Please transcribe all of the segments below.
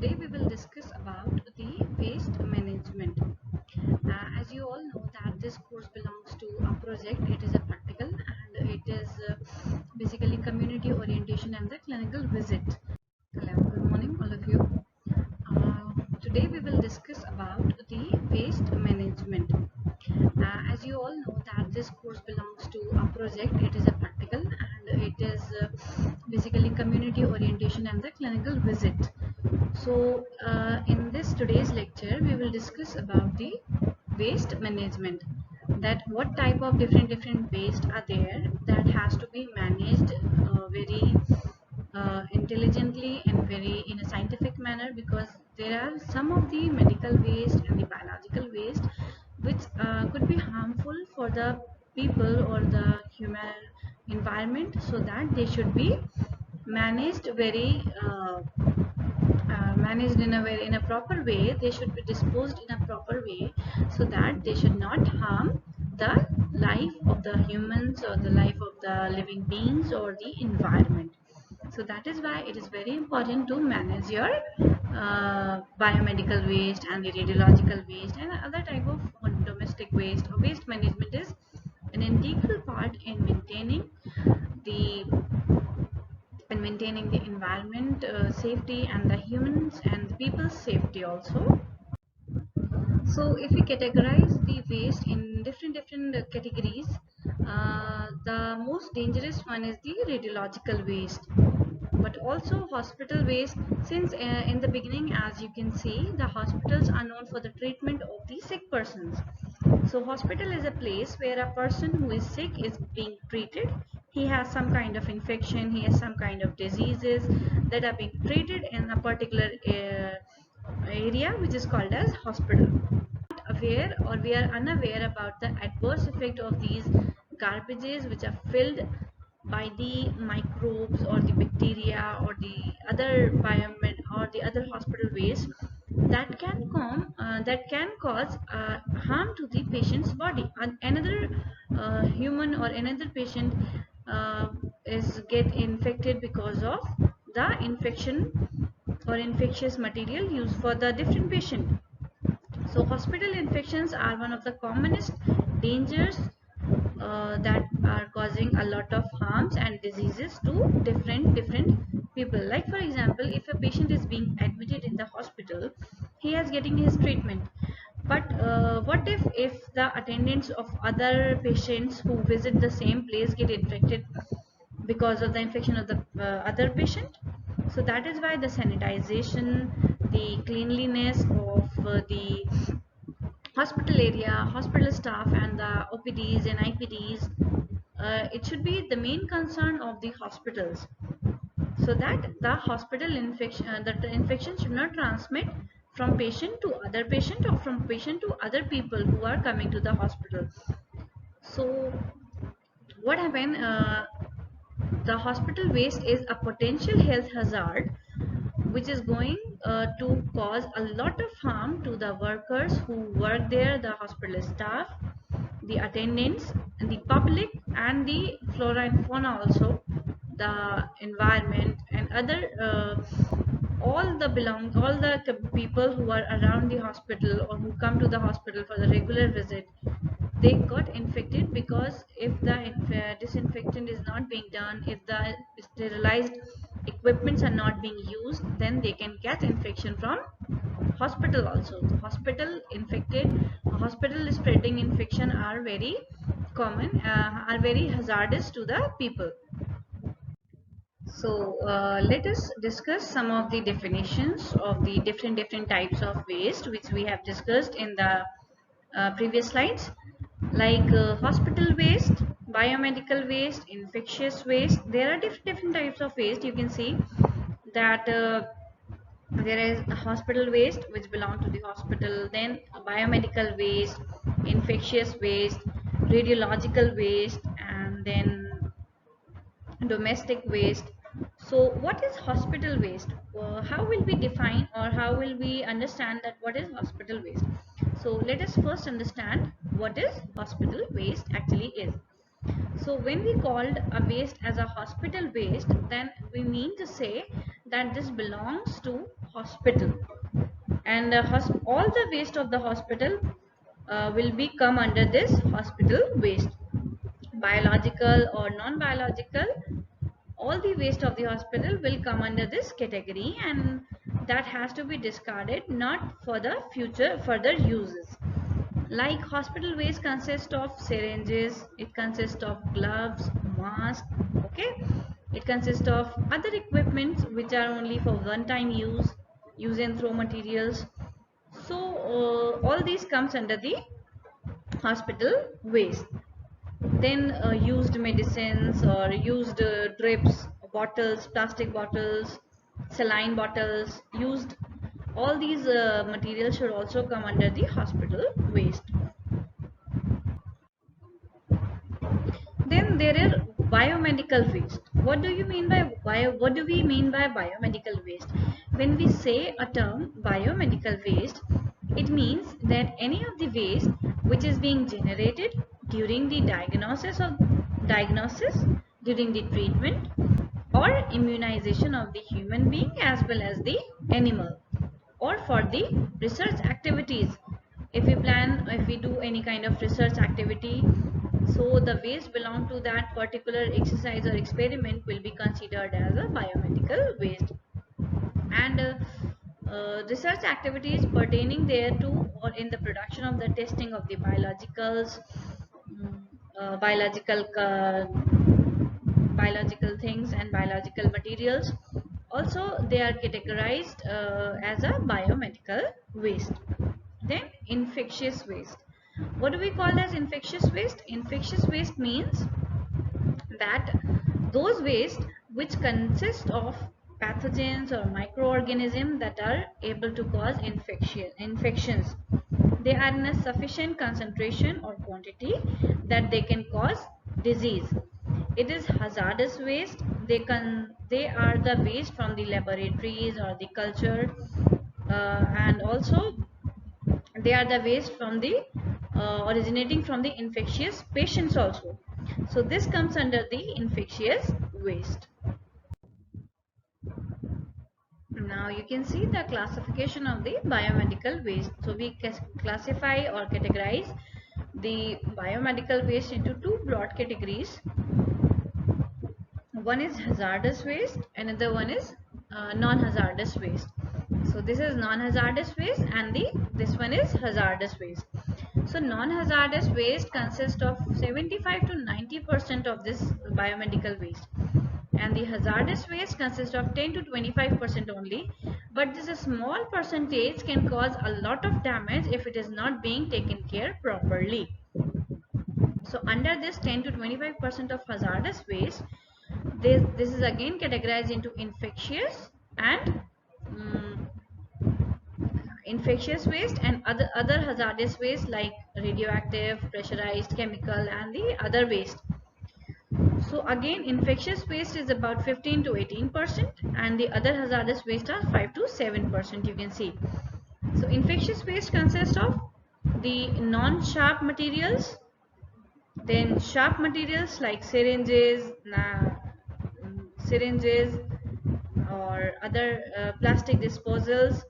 Today we will discuss about the waste management. As you all know that this course belongs to a project. It is a practical and it is basically community orientation and the clinical visit. Hello, good morning all of you. Today we will discuss about the waste management. As you all know that this course belongs to a project. It is a practical and it is basically community orientation and the clinical visit. So in this today's lecture we will discuss about the waste management, that what type of different waste are there that has to be managed very intelligently and very in a scientific manner, because there are some of the medical waste and the biological waste which could be harmful for the people or the human environment, so that they should be managed very managed in a proper way. They should be disposed in a proper way, so that they should not harm the life of the humans or the life of the living beings or the environment. So that is why it is very important to manage your biomedical waste and the radiological waste and other type of domestic waste. Waste management is an integral part in the maintaining the environment safety and the humans and the people's safety also. So if we categorize the waste in different categories, the most dangerous one is the radiological waste, but also hospital waste, since in the beginning, as you can see, the hospitals are known for the treatment of the sick persons. So hospital is a place where a person who is sick is being treated. He has some kind of infection, he has some kind of diseases that are being treated in a particular area, which is called as hospital. Aware, or we are unaware about the adverse effect of these garbages which are filled by the microbes or the bacteria or the other biomed or the other hospital waste that can cause harm to the patient's body. And another human or another patient uh, is get infected because of the infection or infectious material used for the different patient. So hospital infections are one of the commonest dangers that are causing a lot of harms and diseases to different people. Like for example, if a patient is being admitted in the hospital, he is getting his treatment. But what if the attendants of other patients who visit the same place get infected because of the infection of the other patient? So that is why the sanitization, the cleanliness of the hospital area, hospital staff and the OPDs and IPDs, it should be the main concern of the hospitals, so that the hospital infection, that the infection should not transmit from patient to other patient or from patient to other people who are coming to the hospital. So what happened? The hospital waste is a potential health hazard which is going to cause a lot of harm to the workers who work there, the hospital staff, the attendants, and the public, and the flora and fauna also, the environment, and other all the people who are around the hospital or who come to the hospital for the regular visit, they got infected, because if the disinfectant is not being done, if the sterilized equipments are not being used, then they can get infection from hospital also. The hospital spreading infection are very common, are very hazardous to the people. So let us discuss some of the definitions of the different types of waste which we have discussed in the previous slides, like hospital waste, biomedical waste, infectious waste. There are different types of waste. You can see that there is hospital waste which belong to the hospital, then biomedical waste, infectious waste, radiological waste, and then domestic waste. So what is hospital waste? How will we define, or how will we understand that what is hospital waste? So let us first understand what is hospital waste actually is. So when we called a waste as a hospital waste, then we mean to say that this belongs to hospital, and all the waste of the hospital will be come under this hospital waste, biological or non-biological. All the waste of the hospital will come under this category, and that has to be discarded, not for the future further uses. Like hospital waste consists of syringes, it consists of gloves, masks, okay, it consists of other equipments which are only for one time use and throw materials. So all these comes under the hospital waste. Then used medicines or used drips, bottles, plastic bottles, saline bottles, used, all these materials should also come under the hospital waste. Then there is biomedical waste. What do you mean by what do we mean by biomedical waste? When we say a term biomedical waste, it means that any of the waste which is being generated during the diagnosis, during the treatment or immunization of the human being as well as the animal, or for the research activities. If we do any kind of research activity, so the waste belong to that particular exercise or experiment will be considered as a biomedical waste. And research activities pertaining thereto or in the production of the testing of the biologicals, mm, biological things and biological materials, also they are categorized as a biomedical waste. Then infectious waste. What do we call as infectious waste? Infectious waste means that those waste which consist of pathogens or microorganisms that are able to cause infections. They are in a sufficient concentration or quantity that they can cause disease. It is hazardous waste. They are the waste from the laboratories or the culture, and also they are the waste from the originating from the infectious patients also. So this comes under the infectious waste. Now you can see the classification of the biomedical waste. So we classify or categorize the biomedical waste into two broad categories. One is hazardous waste, another one is non-hazardous waste. So this is non-hazardous waste, and this one is hazardous waste. So non-hazardous waste consists of 75 to 90% of this biomedical waste, and the hazardous waste consists of 10 to 25% only, but this small percentage can cause a lot of damage if it is not being taken care properly. So under this 10 to 25% of hazardous waste, this is again categorized into infectious and infectious waste and other hazardous waste like radioactive, pressurized, chemical, and the other waste. So again, infectious waste is about 15 to 18%, and the other hazardous waste are 5 to 7%. You can see. So infectious waste consists of the non-sharp materials, then sharp materials like syringes, or other plastic disposals,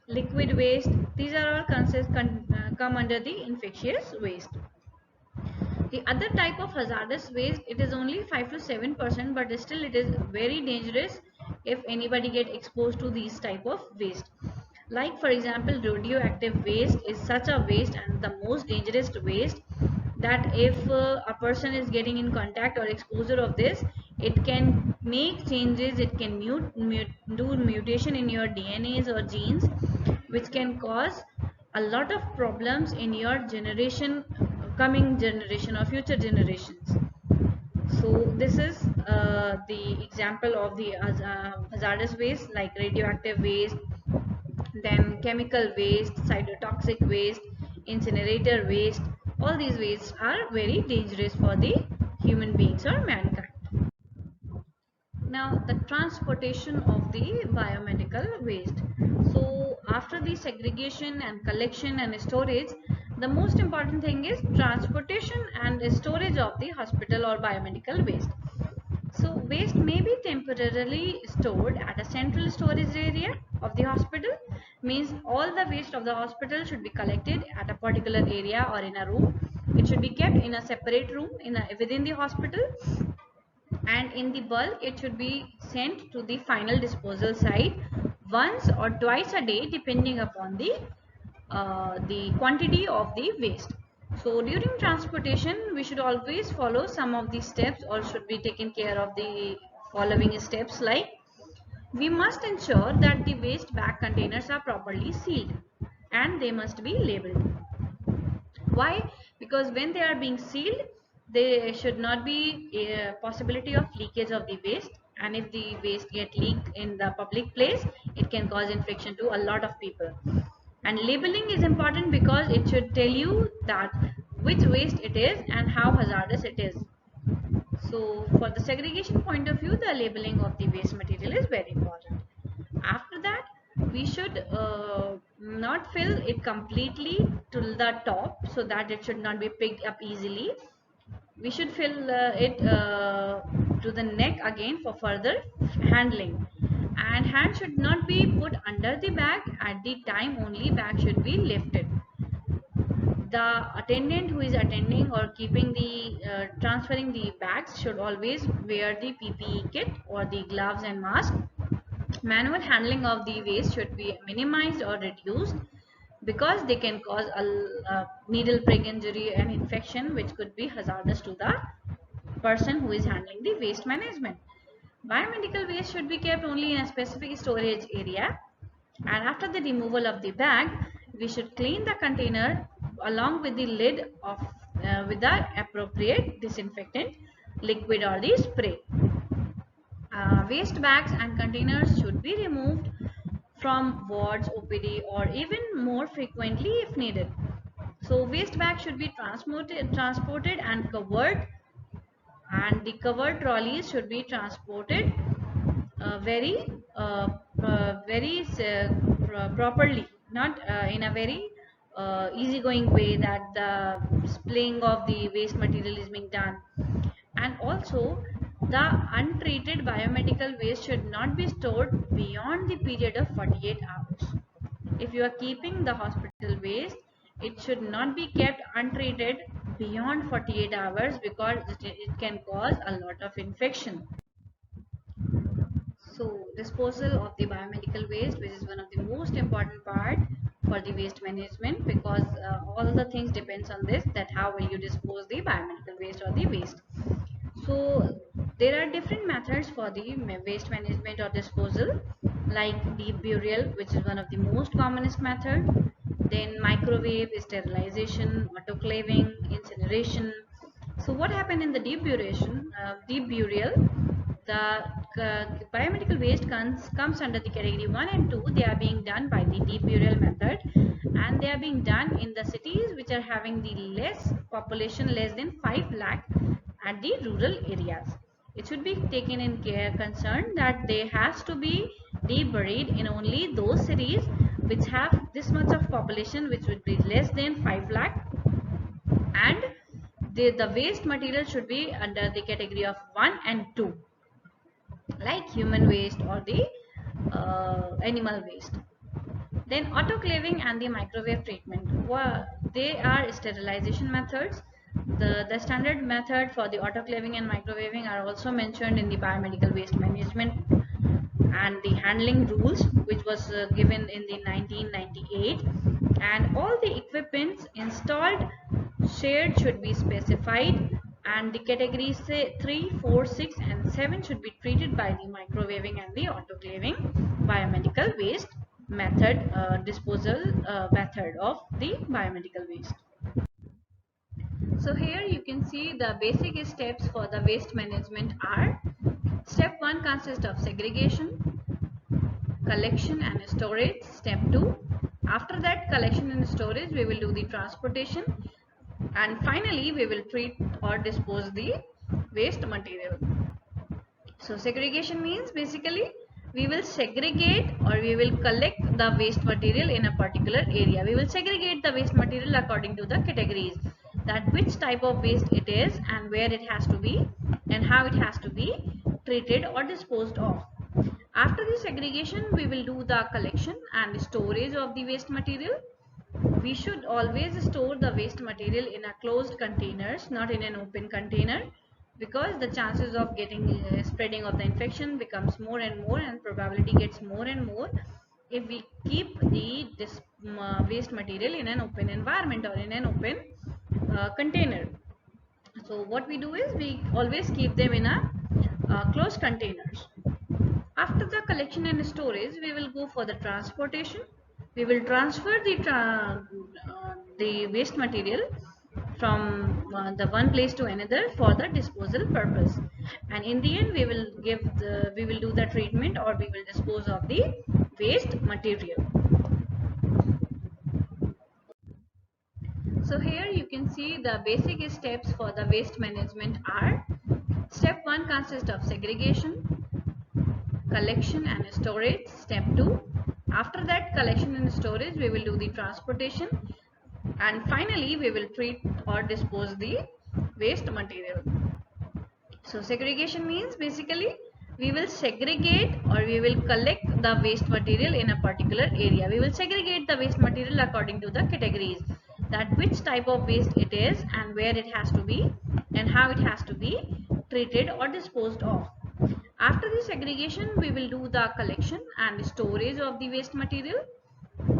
liquid waste. These are all come under the infectious waste. The other type of hazardous waste, it is only 5 to 7%, but still it is very dangerous if anybody get exposed to these type of waste. Like for example, radioactive waste is such a waste and the most dangerous waste that if a person is getting in contact or exposure of this, it can make changes, it can do mutation in your DNAs or genes, which can cause a lot of problems in your coming generation or future generations. So this is the example of the hazardous waste like radioactive waste, then chemical waste, cytotoxic waste, incinerator waste. All these wastes are very dangerous for the human beings or mankind. Now the transportation of the biomedical waste. So after the segregation and collection and storage, the most important thing is transportation and storage of the hospital or biomedical waste. So waste may be temporarily stored at a central storage area of the hospital. Means all the waste of the hospital should be collected at a particular area or in a room. It should be kept in a separate room within the hospital, and in the bulk it should be sent to the final disposal site once or twice a day, depending upon the quantity of the waste. So during transportation we should always follow some of these steps, or should be taken care of the following steps, like we must ensure that the waste bag containers are properly sealed and they must be labeled. Why? Because when they are being sealed, there should not be a possibility of leakage of the waste, and if the waste get leaked in the public place, it can cause infection to a lot of people. And labeling is important because it should tell you that which waste it is and how hazardous it is. So for the segregation point of view, the labeling of the waste material is very important. After that, we should not fill it completely to the top, so that it should not be picked up easily. We should fill it to the neck again for further handling, and hand should not be put under the bag. At the time only bag should be lifted. The attendant who is attending or keeping the transferring the bags should always wear the PPE kit or the gloves and mask. Manual handling of the waste should be minimized or reduced, because they can cause a needle prick injury and infection, which could be hazardous to the person who is handling the waste management. Biomedical waste should be kept only in a specific storage area, and after the removal of the bag, we should clean the container along with the lid of with the appropriate disinfectant liquid or the spray. Waste bags and containers should be removed from wards, OPD, or even more frequently if needed. So waste bags should be transported and covered, and the covered trolleys should be transported very properly, not in a very easygoing way that the spilling of the waste material is being done. And also, the untreated biomedical waste should not be stored beyond the period of 48 hours. If you are keeping the hospital waste, it should not be kept untreated beyond 48 hours, because it can cause a lot of infection. So disposal of the biomedical waste, which is one of the most important part for the waste management, because all the things depends on this, that how will you dispose the biomedical waste or the waste. So there are different methods for the waste management or disposal, like deep burial, which is one of the most commonest method. Then microwave, sterilization, autoclaving, incineration. So what happened in the deep burial, the biomedical waste comes under the category 1 and 2. They are being done by the deep burial method, and they are being done in the cities which are having the less population, less than 5 lakh, at the rural areas. It should be taken in care concern that they has to be deep buried in only those cities which have this much of population, which would be less than 5 lakh, and the waste material should be under the category of 1 and 2, like human waste or the animal waste. Then autoclaving and the microwave treatment, they are sterilization methods. The standard method for the autoclaving and microwaving are also mentioned in the biomedical waste management and the handling rules, which was given in the 1998, and all the equipments installed shared should be specified, and the categories 3, 4, 6 and 7 should be treated by the microwaving and the autoclaving biomedical waste method, disposal method of the biomedical waste. So here you can see the basic steps for the waste management are: step 1 consists of segregation, collection and storage. Step 2, after that collection and storage, we will do the transportation, and finally we will treat or dispose the waste material. So segregation means basically we will segregate or we will collect the waste material in a particular area. We will segregate the waste material according to the categories, that which type of waste it is and where it has to be and how it has to be treated or disposed of. After the segregation, we will do the collection and storage of the waste material. We should always store the waste material in a closed containers, not in an open container, because the chances of getting spreading of the infection becomes more and more, and probability gets more and more if we keep the waste material in an open environment or in an open container. So what we do is we always keep them in a closed containers. After the collection and storage, we will go for the transportation. We will transfer the waste material from the one place to another for the disposal purpose. And in the end, we will do the treatment, or we will dispose of the waste material. So here you can see the basic steps for the waste management are: step 1 consists of segregation, collection and storage. Step 2, after that collection and storage, we will do the transportation, and finally we will treat or dispose the waste material. So segregation means basically we will segregate, or we will collect the waste material in a particular area. We will segregate the waste material according to the categories, that which type of waste it is and where it has to be and how it has to be treated or disposed of. After the segregation, we will do the collection and storage of the waste material.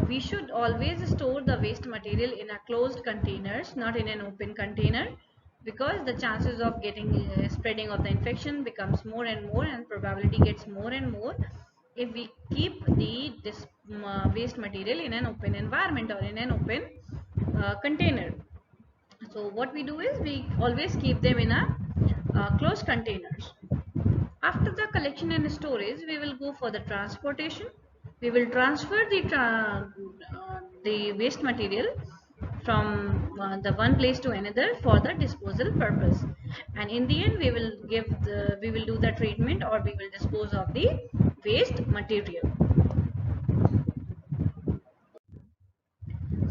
We should always store the waste material in a closed containers, not in an open container, because the chances of getting spreading of the infection becomes more and more, and probability gets more and more if we keep the waste material in an open environment or in an open container. So what we do is we always keep them in a closed containers. After the collection and storage, we will go for the transportation. We will transfer the waste material from the one place to another for the disposal purpose. And in the end, we will do the treatment, or we will dispose of the waste material.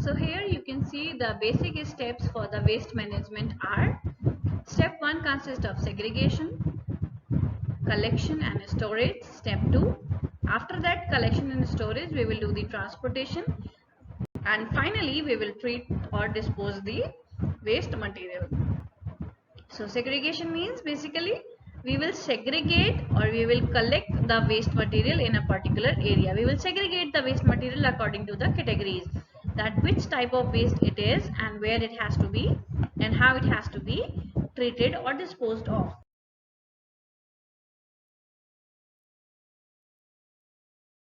So here you can see the basic steps for the waste management are: step 1 consists of segregation, collection and storage. Step 2, after that collection and storage, we will do the transportation, and finally we will treat or dispose the waste material. So segregation means basically we will segregate, or we will collect the waste material in a particular area. We will segregate the waste material according to the categories, that which type of waste it is and where it has to be and how it has to be treated or disposed of.